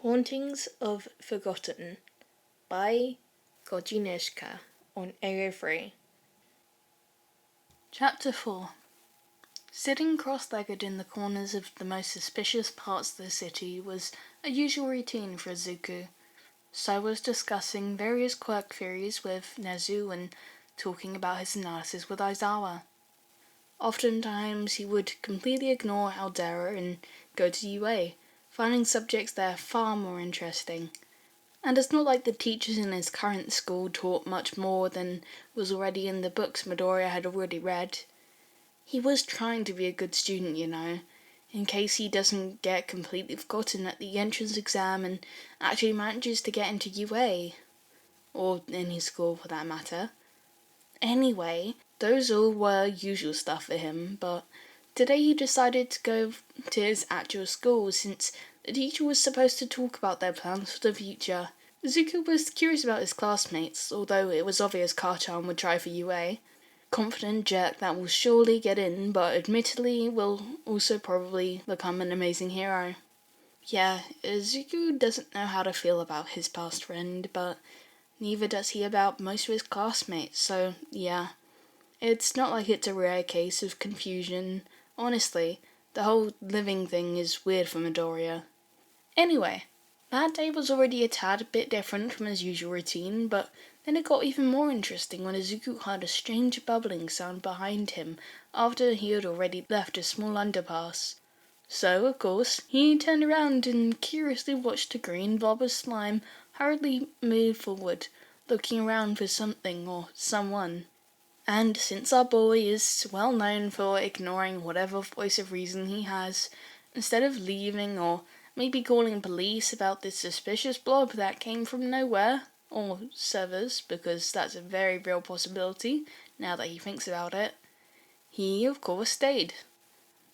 Hauntings of Forgotten by Godzineshka on AO3. Chapter 4. Sitting cross-legged in the corners of the most suspicious parts of the city was a usual routine for Izuku. So was discussing various quirk theories with Nezu and talking about his analysis with Aizawa. Oftentimes he would completely ignore Aldera and go to UA, finding subjects there far more interesting. And it's not like the teachers in his current school taught much more than was already in the books Midoriya had already read. He was trying to be a good student, in case he doesn't get completely forgotten at the entrance exam and actually manages to get into UA. Or any school for that matter. Anyway, those all were usual stuff for him, but today he decided to go to his actual school since the teacher was supposed to talk about their plans for the future. Zuko was curious about his classmates, although it was obvious Karchan would try for UA. Confident jerk that will surely get in, but admittedly will also probably become an amazing hero. Yeah, Zuko doesn't know how to feel about his past friend, but neither does he about most of his classmates, so yeah. It's not like it's a rare case of confusion. Honestly, the whole living thing is weird for Midoriya. Anyway, that day was already a tad bit different from his usual routine, but then it got even more interesting when Izuku heard a strange bubbling sound behind him after he had already left a small underpass. So, of course, he turned around and curiously watched a green blob of slime hurriedly move forward, looking around for something or someone. And since our boy is well known for ignoring whatever voice of reason he has, instead of leaving or maybe calling police about this suspicious blob that came from nowhere, or servers, because that's a very real possibility now that he thinks about it, he of course stayed.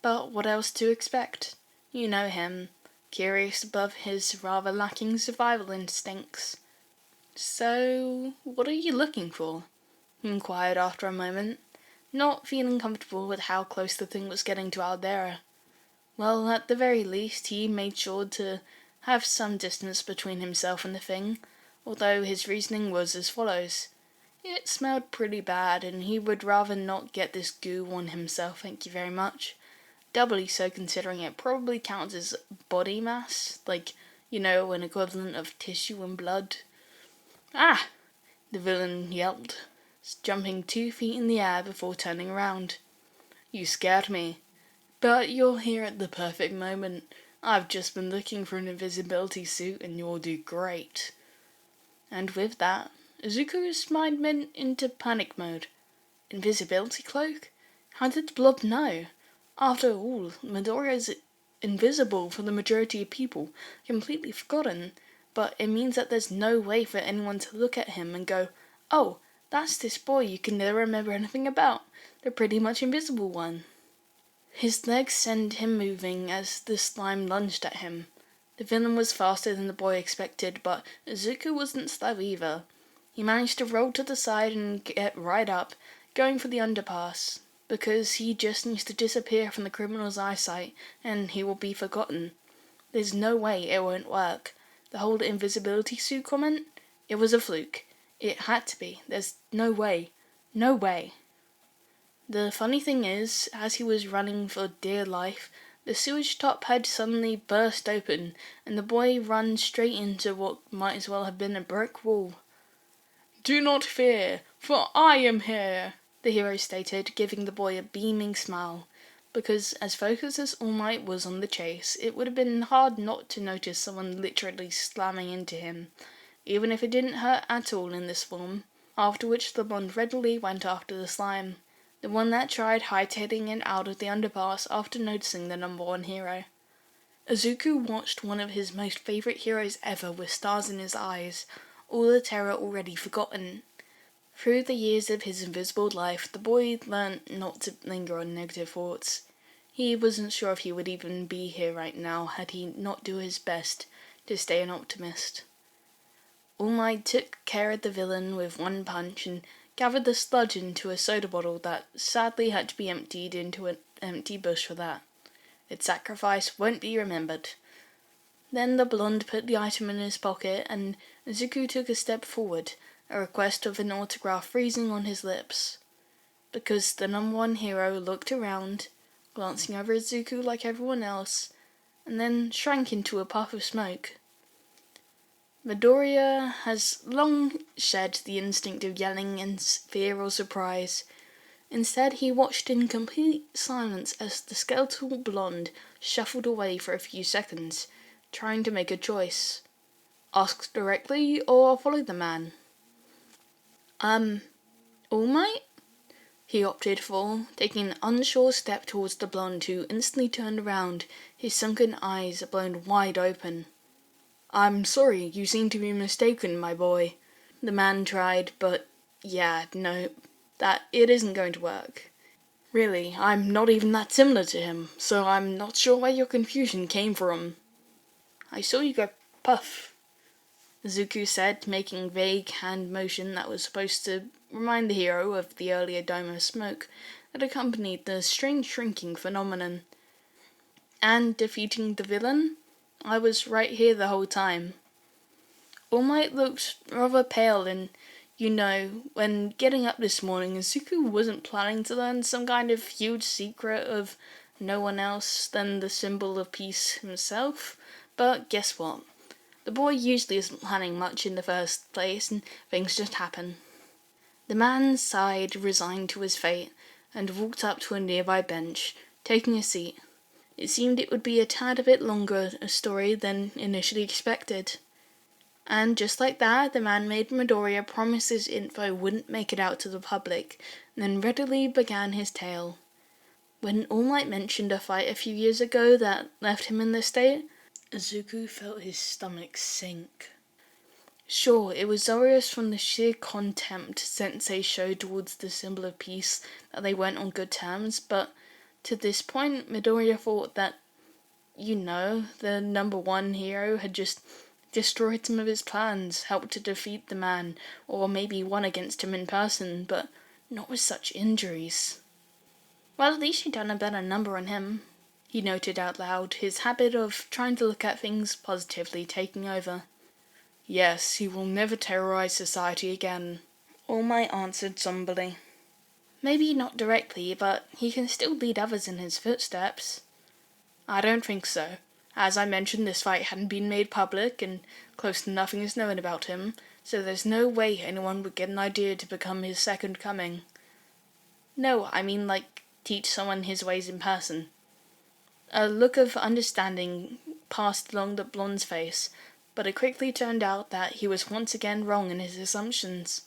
But what else to expect? You know him, curious above his rather lacking survival instincts. So, what are you looking for? He inquired after a moment, not feeling comfortable with how close the thing was getting to Aldera. Well, at the very least, he made sure to have some distance between himself and the thing, although his reasoning was as follows. It smelled pretty bad, and he would rather not get this goo on himself, thank you very much. Doubly so considering it probably counts as body mass, like, an equivalent of tissue and blood. Ah! The villain yelled, jumping 2 feet in the air before turning around. You scared me. But you're here at the perfect moment. I've just been looking for an invisibility suit and you'll do great. And with that, Izuku's mind went into panic mode. Invisibility cloak? How did the blob know? After all, Midoriya is invisible for the majority of people, completely forgotten, but it means that there's no way for anyone to look at him and go, oh, that's this boy you can never remember anything about, the pretty much invisible one. His legs sent him moving as the slime lunged at him. The villain was faster than the boy expected, but Izuku wasn't slow either. He managed to roll to the side and get right up, going for the underpass, because he just needs to disappear from the criminal's eyesight and he will be forgotten. There's no way it won't work. The whole invisibility suit comment? It was a fluke. It had to be. There's no way. No way. The funny thing is, as he was running for dear life, the sewage top had suddenly burst open, and the boy ran straight into what might as well have been a brick wall. Do not fear, for I am here, the hero stated, giving the boy a beaming smile, because as focused as All Might was on the chase, it would have been hard not to notice someone literally slamming into him, even if it didn't hurt at all in this form, after which the blonde readily went after the slime, the one that tried hightailing it out of the underpass after noticing the number 1 hero. Izuku watched one of his most favourite heroes ever with stars in his eyes, all the terror already forgotten. Through the years of his invisible life, the boy learnt not to linger on negative thoughts. He wasn't sure if he would even be here right now had he not do his best to stay an optimist. All Might took care of the villain with one punch and gathered the sludge into a soda bottle that sadly had to be emptied into an empty bush for that. Its sacrifice won't be remembered. Then the blonde put the item in his pocket, and Izuku took a step forward, a request of an autograph freezing on his lips. Because the number one hero looked around, glancing over at Izuku like everyone else, and then shrank into a puff of smoke. Midoriya has long shed the instinct of yelling in fear or surprise. Instead, he watched in complete silence as the skeletal blonde shuffled away for a few seconds, trying to make a choice. Ask directly or follow the man? All Might? He opted for, taking an unsure step towards the blonde, who instantly turned around, his sunken eyes blown wide open. I'm sorry, you seem to be mistaken, my boy. The man tried, but no, that it isn't going to work. Really, I'm not even that similar to him, so I'm not sure where your confusion came from. I saw you go puff, Zuko said, making a vague hand motion that was supposed to remind the hero of the earlier dome of smoke that accompanied the strange shrinking phenomenon. And defeating the villain? I was right here the whole time. All Might looked rather pale, and when getting up this morning, Zuko wasn't planning to learn some kind of huge secret of no one else than the symbol of peace himself. But guess what? The boy usually isn't planning much in the first place, and things just happen. The man sighed, resigned to his fate, and walked up to a nearby bench, taking a seat. It seemed it would be a tad bit longer a story than initially expected. And just like that, the man made Midoriya promise his info wouldn't make it out to the public, and then readily began his tale. When All Might mentioned a fight a few years ago that left him in this state, Izuku felt his stomach sink. Sure, it was obvious from the sheer contempt Sensei showed towards the symbol of peace that they weren't on good terms, but to this point, Midoriya thought that, the number one hero had just destroyed some of his plans, helped to defeat the man, or maybe won against him in person, but not with such injuries. Well, at least you'd done a better number on him, he noted out loud, his habit of trying to look at things positively taking over. Yes, he will never terrorize society again, All Might answered somberly. Maybe not directly, but he can still lead others in his footsteps. I don't think so. As I mentioned, this fight hadn't been made public, and close to nothing is known about him, so there's no way anyone would get an idea to become his second coming. No, I mean teach someone his ways in person. A look of understanding passed along the blonde's face, but it quickly turned out that he was once again wrong in his assumptions.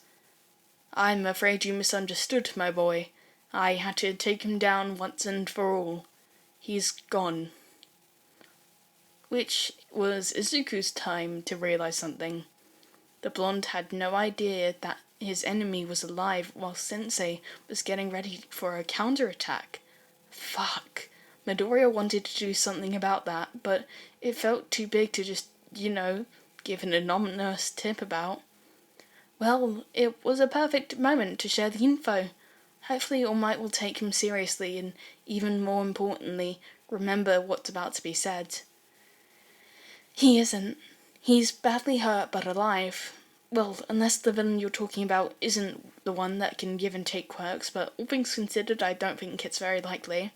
I'm afraid you misunderstood, my boy. I had to take him down once and for all. He's gone. Which was Izuku's time to realize something. The blonde had no idea that his enemy was alive while Sensei was getting ready for a counterattack. Fuck. Midoriya wanted to do something about that, but it felt too big to just, give an anonymous tip about. Well, it was a perfect moment to share the info. Hopefully All Might will take him seriously and, even more importantly, remember what's about to be said. He isn't. He's badly hurt but alive. Well, unless the villain you're talking about isn't the one that can give and take quirks, but all things considered, I don't think it's very likely.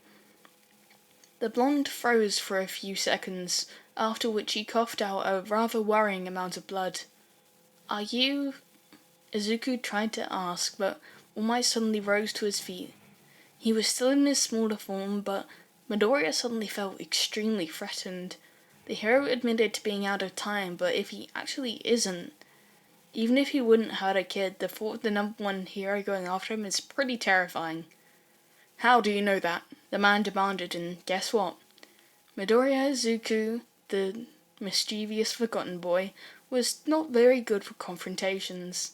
The blonde froze for a few seconds, after which he coughed out a rather worrying amount of blood. Are you... Izuku tried to ask, but All Might suddenly rose to his feet. He was still in his smaller form, but Midoriya suddenly felt extremely threatened. The hero admitted to being out of time, but if he actually isn't, even if he wouldn't hurt a kid, the thought of the number one hero going after him is pretty terrifying. How do you know that? The man demanded, and guess what? Midoriya Izuku, the mischievous forgotten boy, was not very good for confrontations.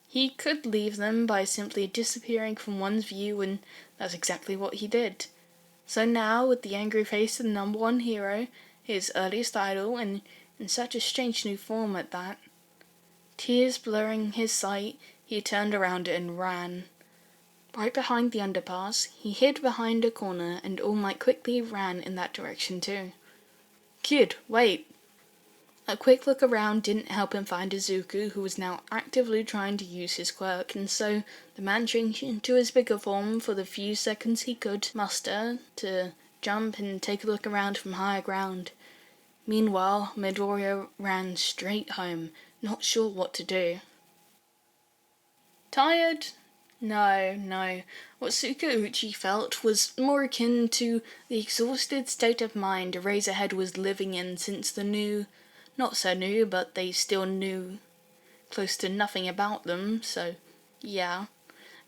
He could leave them by simply disappearing from one's view, and that's exactly what he did. So now, with the angry face of the number one hero, his earliest idol, and in such a strange new form at that, tears blurring his sight, he turned around and ran. Right behind the underpass, he hid behind a corner, and All Might quickly ran in that direction too. Kid, wait! A quick look around didn't help him find Izuku, who was now actively trying to use his quirk, and so the man changed into his bigger form for the few seconds he could muster to jump and take a look around from higher ground. Meanwhile, Midoriya ran straight home, not sure what to do. Tired? No. What Tsukauchi felt was more akin to the exhausted state of mind Eraserhead was living in since the new, not so new, but they still knew close to nothing about them, so yeah.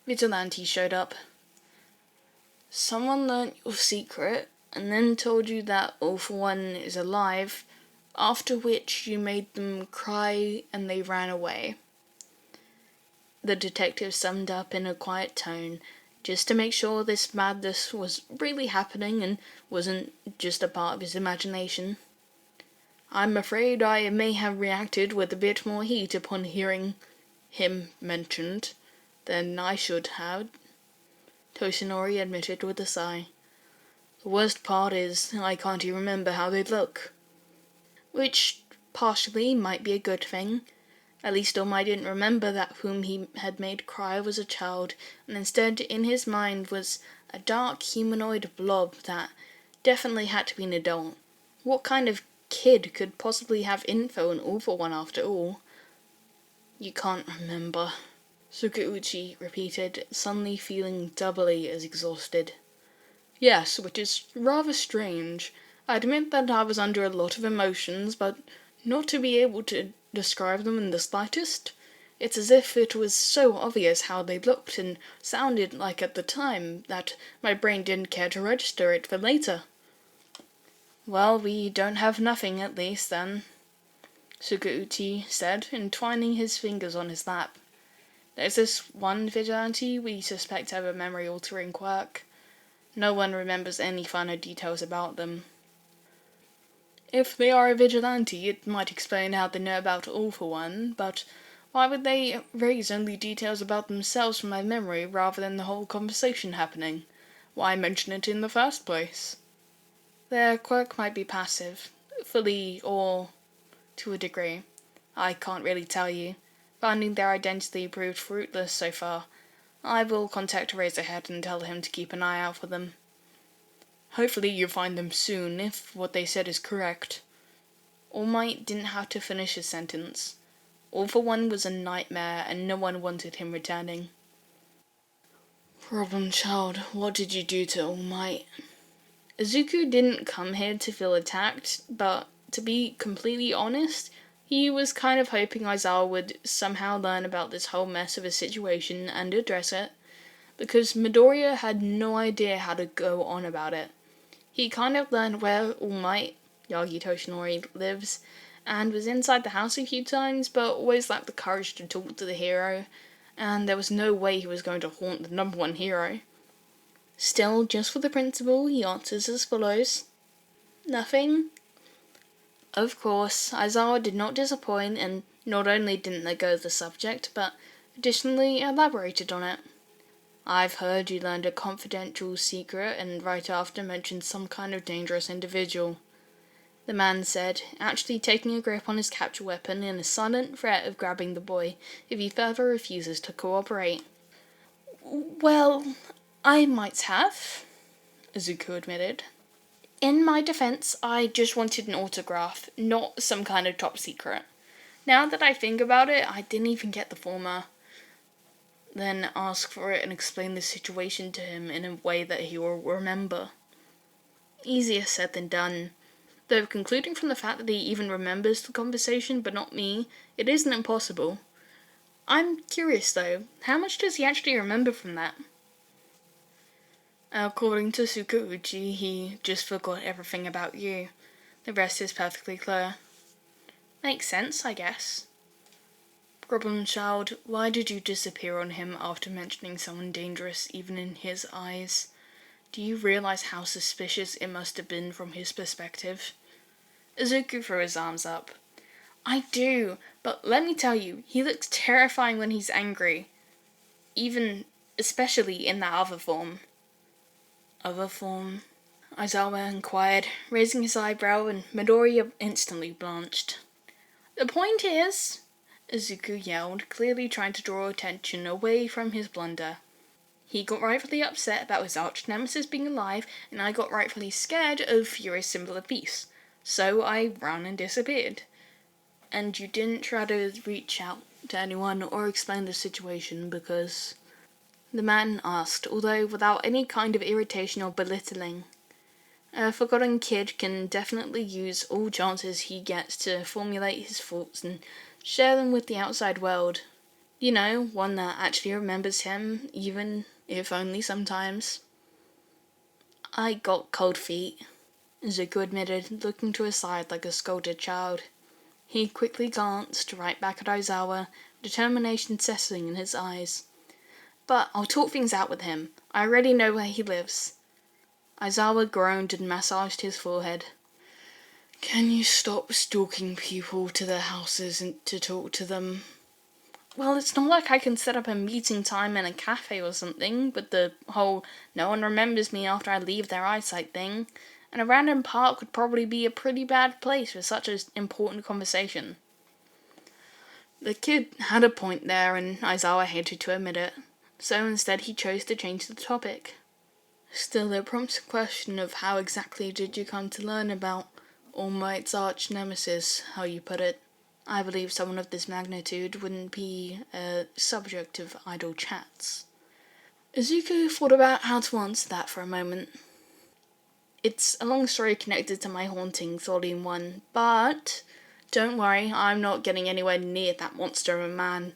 Vigilante showed up. Someone learnt your secret, and then told you that All For One is alive, after which you made them cry and they ran away. The detective summed up in a quiet tone, just to make sure this madness was really happening and wasn't just a part of his imagination. I'm afraid I may have reacted with a bit more heat upon hearing him mentioned than I should have, Toshinori admitted with a sigh. The worst part is I can't even remember how they look. Which partially might be a good thing. At least All Might didn't remember that whom he had made cry was a child, and instead in his mind was a dark humanoid blob that definitely had to be an adult. What kind of kid could possibly have info on All For One after all? You can't remember, Tsukauchi repeated, suddenly feeling doubly as exhausted. Yes, which is rather strange. I admit that I was under a lot of emotions, but not to be able to describe them in the slightest. It's as if it was so obvious how they looked and sounded like at the time that my brain didn't care to register it for later. Well, we don't have nothing at least, then, Tsukauchi said, entwining his fingers on his lap. There's this one vigilante we suspect to have a memory-altering quirk. No one remembers any finer details about them. If they are a vigilante, it might explain how they know about All For One, but why would they raise only details about themselves from my memory rather than the whole conversation happening? Why mention it in the first place? Their quirk might be passive, fully or to a degree. I can't really tell you. Finding their identity proved fruitless so far. I will contact Razorhead and tell him to keep an eye out for them. Hopefully you find them soon, if what they said is correct. All Might didn't have to finish his sentence. All For One was a nightmare, and no one wanted him returning. Problem child, what did you do to All Might? Izuku didn't come here to feel attacked, but to be completely honest, he was kind of hoping Aizawa would somehow learn about this whole mess of a situation and address it, because Midoriya had no idea how to go on about it. He kind of learned where All Might, Yagi Toshinori, lives, and was inside the house a few times, but always lacked the courage to talk to the hero, and there was no way he was going to haunt the number one hero. Still, just for the principle, he answers as follows. Nothing. Of course, Aizawa did not disappoint, and not only didn't let go of the subject, but additionally elaborated on it. I've heard you learned a confidential secret and right after mentioned some kind of dangerous individual, the man said, actually taking a grip on his capture weapon in a silent threat of grabbing the boy if he further refuses to cooperate. Well, I might have, Izuku admitted. In my defense, I just wanted an autograph, not some kind of top secret. Now that I think about it, I didn't even get the former. Then ask for it and explain the situation to him in a way that he will remember. Easier said than done. Though concluding from the fact that he even remembers the conversation but not me, it isn't impossible. I'm curious though, how much does he actually remember from that? According to Tsukauchi, he just forgot everything about you. The rest is perfectly clear. Makes sense, I guess. Problem child, why did you disappear on him after mentioning someone dangerous even in his eyes? Do you realize how suspicious it must have been from his perspective? Izuku threw his arms up. I do, but let me tell you, he looks terrifying when he's angry. Especially in that other form. Other form? Aizawa inquired, raising his eyebrow, and Midoriya instantly blanched. The point is, Izuku yelled, clearly trying to draw attention away from his blunder. He got rightfully upset about his arch-nemesis being alive, and I got rightfully scared of Fury's symbol of peace. So I ran and disappeared. And you didn't try to reach out to anyone or explain the situation because... The man asked, although without any kind of irritation or belittling. A forgotten kid can definitely use all chances he gets to formulate his thoughts and share them with the outside world. You know, one that actually remembers him, even if only sometimes. I got cold feet, Zuko admitted, looking to his side like a scolded child. He quickly glanced right back at Aizawa, determination settling in his eyes. But I'll talk things out with him. I already know where he lives. Aizawa groaned and massaged his forehead. Can you stop stalking people to their houses and to talk to them? Well, it's not like I can set up a meeting time in a cafe or something, with the whole no one remembers me after I leave their eyesight thing, and a random park would probably be a pretty bad place for such an important conversation. The kid had a point there, and Aizawa hated to admit it, so instead he chose to change the topic. Still, it prompts a question of how exactly did you come to learn about All Might's arch-nemesis, how you put it. I believe someone of this magnitude wouldn't be a subject of idle chats. Izuku thought about how to answer that for a moment. It's a long story connected to my Hauntings, Volume 1, but don't worry, I'm not getting anywhere near that monster of a man,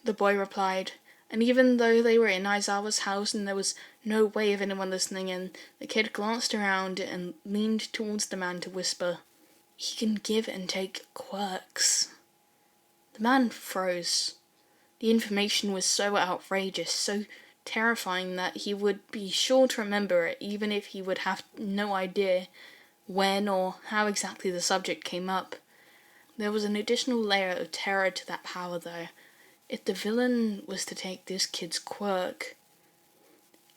the boy replied, and even though they were in Aizawa's house and there was no way of anyone listening in, the kid glanced around and leaned towards the man to whisper, He can give and take quirks. The man froze. The information was so outrageous, so terrifying that he would be sure to remember it even if he would have no idea when or how exactly the subject came up. There was an additional layer of terror to that power though. If the villain was to take this kid's quirk...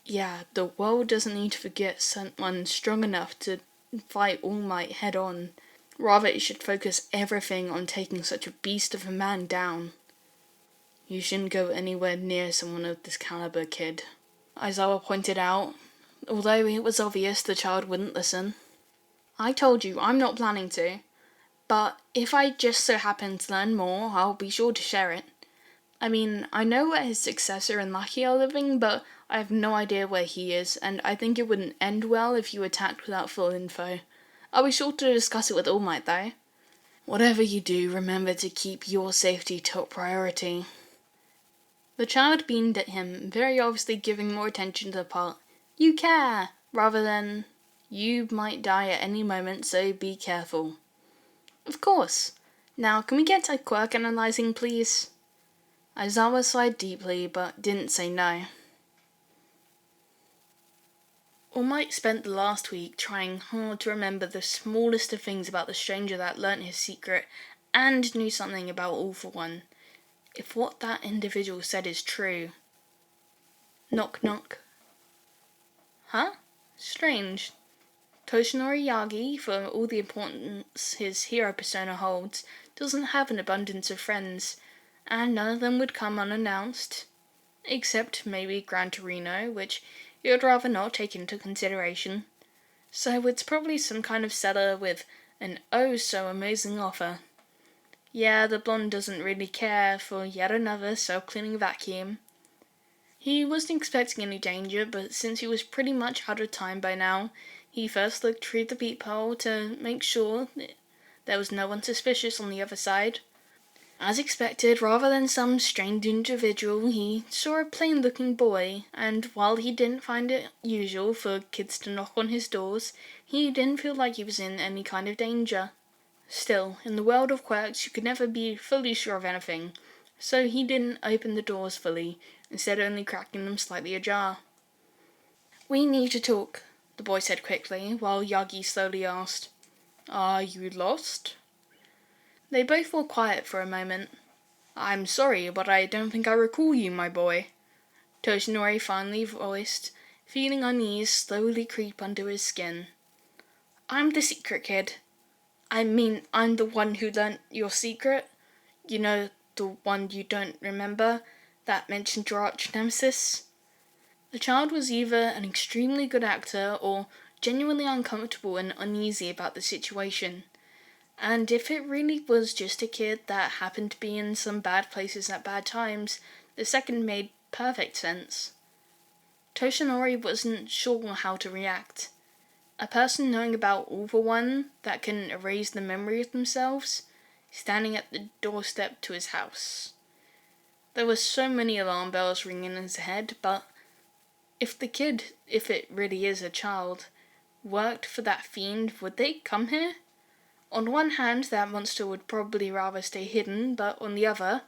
Yeah, the world doesn't need to forget someone strong enough to fight All Might head on. Rather, it should focus everything on taking such a beast of a man down. You shouldn't go anywhere near someone of this caliber, kid, Aizawa pointed out, although it was obvious the child wouldn't listen. I told you, I'm not planning to. But if I just so happen to learn more, I'll be sure to share it. I mean, I know where his successor and Lucky are living, but I have no idea where he is, and I think it wouldn't end well if you attacked without full info. I'll be sure to discuss it with All Might, though. Whatever you do, remember to keep your safety top priority. The child beamed at him, very obviously giving more attention to the part, You care, rather than, You might die at any moment, so be careful. Of course. Now, can we get to quirk analyzing, please? Aizawa sighed deeply, but didn't say no. All Might spent the last week trying hard to remember the smallest of things about the stranger that learnt his secret and knew something about All for One. If what that individual said is true... Knock knock. Huh? Strange. Toshinori Yagi, for all the importance his hero persona holds, doesn't have an abundance of friends, and none of them would come unannounced. Except maybe Gran Torino, which he would rather not take into consideration. So it's probably some kind of seller with an oh-so-amazing offer. Yeah, the blonde doesn't really care for yet another self-cleaning vacuum. He wasn't expecting any danger, but since he was pretty much out of time by now, he first looked through the peephole to make sure there was no one suspicious on the other side. As expected, rather than some strange individual, he saw a plain-looking boy, and while he didn't find it usual for kids to knock on his doors, he didn't feel like he was in any kind of danger. Still, in the world of quirks, you could never be fully sure of anything, so he didn't open the doors fully, instead only cracking them slightly ajar. We need to talk, the boy said quickly, while Yagi slowly asked, Are you lost? They both were quiet for a moment. I'm sorry, but I don't think I recall you, my boy, Toshinori finally voiced, feeling unease slowly creep under his skin. I'm the secret kid. I mean, I'm the one who learnt your secret. You know, the one you don't remember, that mentioned your arch nemesis. The child was either an extremely good actor or genuinely uncomfortable and uneasy about the situation. And if it really was just a kid that happened to be in some bad places at bad times, the second made perfect sense. Toshinori wasn't sure how to react. A person knowing about All for One that can erase the memory of themselves, standing at the doorstep to his house. There were so many alarm bells ringing in his head, but if the kid, if it really is a child, worked for that fiend, would they come here? On one hand, that monster would probably rather stay hidden, but on the other,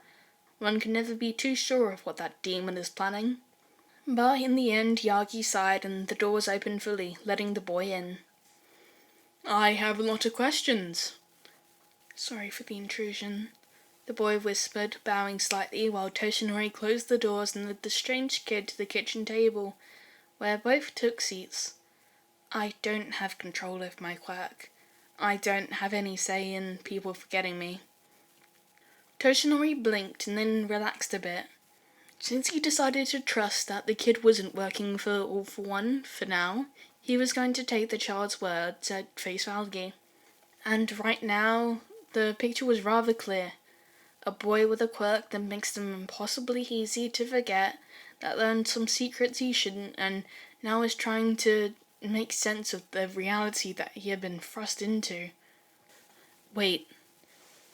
one can never be too sure of what that demon is planning. But in the end, Yagi sighed and the doors opened fully, letting the boy in. I have a lot of questions. Sorry for the intrusion, the boy whispered, bowing slightly while Toshinori closed the doors and led the strange kid to the kitchen table, where both took seats. I don't have control of my quirk. I don't have any say in people forgetting me. Toshinori blinked and then relaxed a bit. Since he decided to trust that the kid wasn't working for All for One for now, he was going to take the child's words at face value. And right now, the picture was rather clear. A boy with a quirk that makes them impossibly easy to forget, that learned some secrets he shouldn't, and now is trying to make sense of the reality that he had been thrust into. Wait,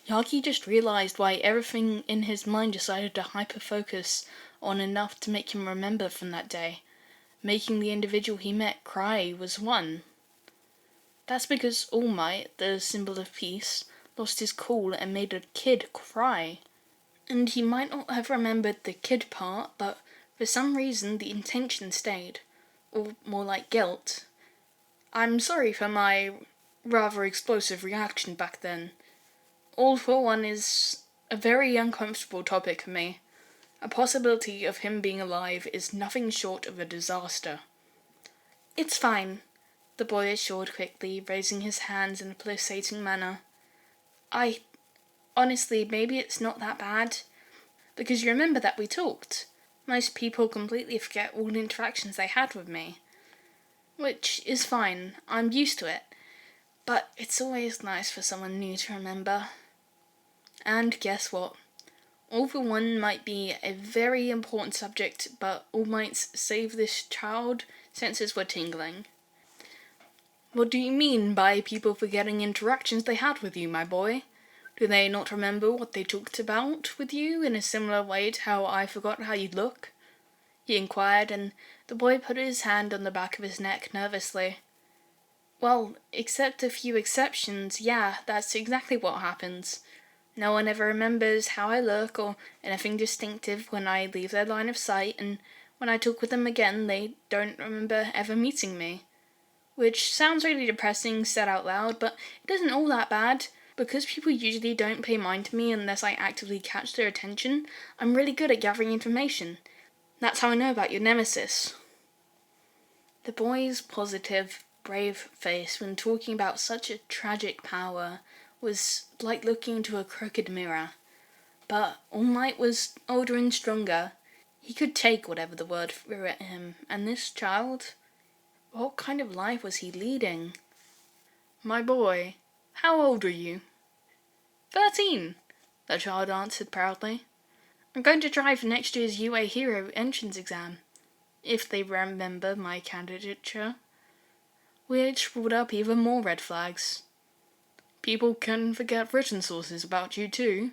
Yagi just realized why everything in his mind decided to hyper-focus on enough to make him remember from that day. Making the individual he met cry was one. That's because All Might, the symbol of peace, lost his cool and made a kid cry. And he might not have remembered the kid part, but for some reason the intention stayed. Or more like guilt. I'm sorry for my rather explosive reaction back then. All for One is a very uncomfortable topic for me. A possibility of him being alive is nothing short of a disaster. It's fine, the boy assured quickly, raising his hands in a pulsating manner. Honestly, maybe it's not that bad. Because you remember that we talked. Most people completely forget all the interactions they had with me. Which is fine, I'm used to it. But it's always nice for someone new to remember. And guess what? All for One might be a very important subject, but All Might's save this child senses were tingling. What do you mean by people forgetting interactions they had with you, my boy? Do they not remember what they talked about with you in a similar way to how I forgot how you look? He inquired, and the boy put his hand on the back of his neck nervously. Well, except a few exceptions, yeah, that's exactly what happens. No one ever remembers how I look or anything distinctive when I leave their line of sight, and when I talk with them again, they don't remember ever meeting me. Which sounds really depressing said out loud, but it isn't all that bad. Because people usually don't pay mind to me unless I actively catch their attention, I'm really good at gathering information. That's how I know about your nemesis. The boy's positive, brave face when talking about such a tragic power was like looking into a crooked mirror. But All Might was older and stronger. He could take whatever the word threw at him, and this child? What kind of life was he leading? My boy, how old are you? 13, the child answered proudly. I'm going to try for next year's UA Hero entrance exam, if they remember my candidature. Which brought up even more red flags. People can forget written sources about you too.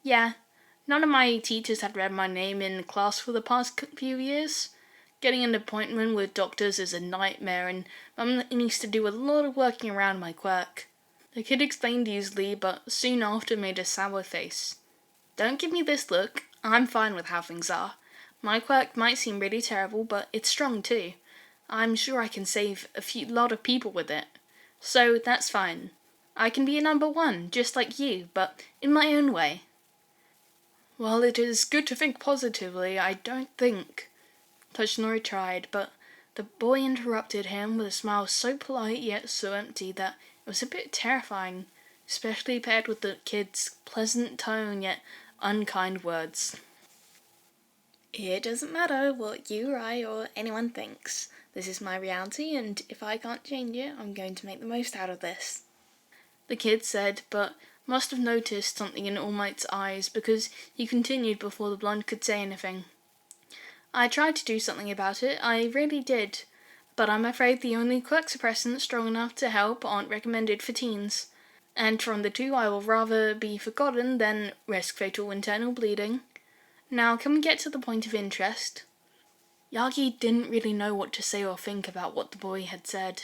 Yeah, none of my teachers had read my name in class for the past few years. Getting an appointment with doctors is a nightmare, and Mum needs to do a lot of working around my quirk. The kid explained easily, but soon after made a sour face. Don't give me this look. I'm fine with how things are. My quirk might seem really terrible, but it's strong too. I'm sure I can save a lot of people with it. So that's fine. I can be a number one, just like you, but in my own way. While it is good to think positively, I don't think... Toshinori tried, but the boy interrupted him with a smile so polite yet so empty that It was a bit terrifying, especially paired with the kid's pleasant tone yet unkind words. It doesn't matter what you or I or anyone thinks. This is my reality, and if I can't change it, I'm going to make the most out of this. The kid said, but must have noticed something in All Might's eyes because he continued before the blonde could say anything. I tried to do something about it, I really did. But I'm afraid the only quirk suppressants strong enough to help aren't recommended for teens. And from the two, I will rather be forgotten than risk fatal internal bleeding. Now, can we get to the point of interest? Yagi didn't really know what to say or think about what the boy had said.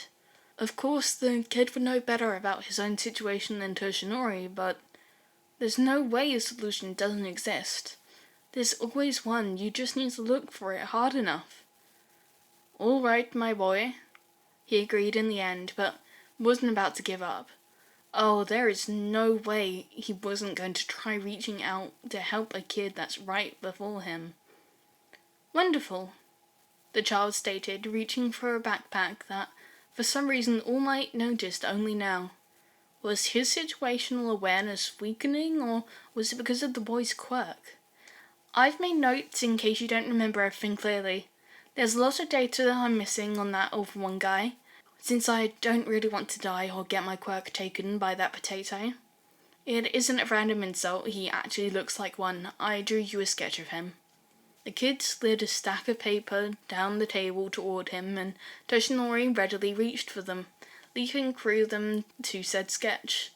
Of course, the kid would know better about his own situation than Toshinori, but there's no way a solution doesn't exist. There's always one, you just need to look for it hard enough. All right, my boy, he agreed in the end, but wasn't about to give up. Oh, there is no way he wasn't going to try reaching out to help a kid that's right before him. Wonderful, the child stated, reaching for a backpack that, for some reason, All Might noticed only now. Was his situational awareness weakening, or was it because of the boy's quirk? I've made notes in case you don't remember everything clearly. There's a lot of data I'm missing on that over one guy, since I don't really want to die or get my quirk taken by that potato. It isn't a random insult, he actually looks like one. I drew you a sketch of him. The kid slid a stack of paper down the table toward him, and Toshinori readily reached for them, leafing through them to said sketch.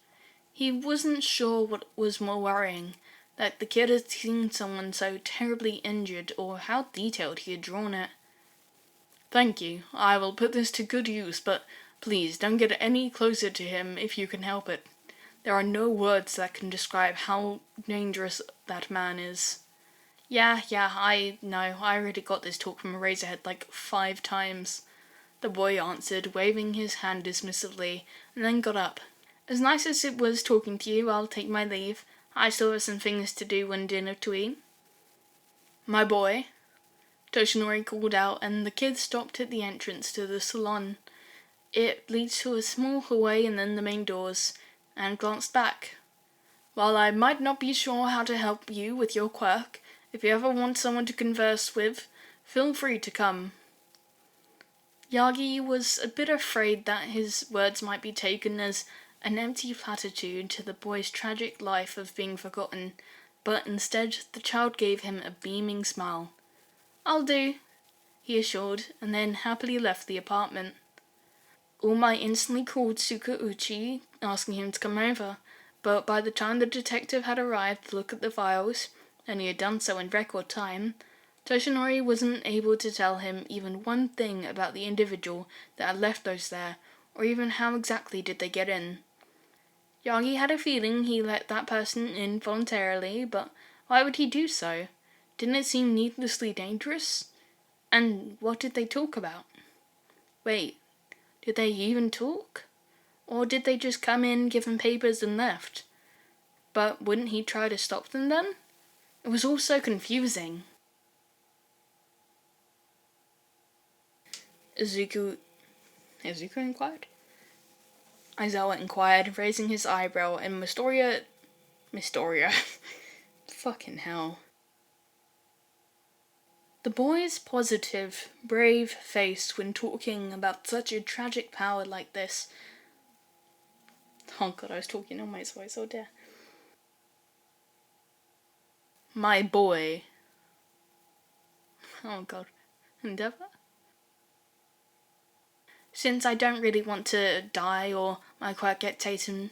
He wasn't sure what was more worrying, that the kid had seen someone so terribly injured, or how detailed he had drawn it. Thank you. I will put this to good use, but please don't get any closer to him if you can help it. There are no words that can describe how dangerous that man is. Yeah, I know. I already got this talk from Eraserhead like 5 times. The boy answered, waving his hand dismissively, and then got up. As nice as it was talking to you, I'll take my leave. I still have some things to do and dinner to eat. My boy, Toshinori called out, and the kid stopped at the entrance to the salon. It leads to a small hallway and then the main doors, and glanced back. While I might not be sure how to help you with your quirk, if you ever want someone to converse with, feel free to come. Yagi was a bit afraid that his words might be taken as an empty platitude to the boy's tragic life of being forgotten, but instead the child gave him a beaming smile. I'll do, he assured, and then happily left the apartment. All Might instantly called Sukauchi, asking him to come over, but by the time the detective had arrived to look at the files, and he had done so in record time, Toshinori wasn't able to tell him even one thing about the individual that had left those there, or even how exactly did they get in. Yagi had a feeling he let that person in voluntarily, but why would he do so? Didn't it seem needlessly dangerous? And what did they talk about? Wait, did they even talk? Or did they just come in, give him papers, and left? But wouldn't he try to stop them then? It was all so confusing. Izuku inquired? Aizawa inquired, raising his eyebrow, and Mistoria... Fucking hell. The boy's positive, brave face when talking about such a tragic power like this... Oh god, I was talking on my voice, oh dear. My boy. Oh god. Endeavour? Since I don't really want to die or my quirk get taken...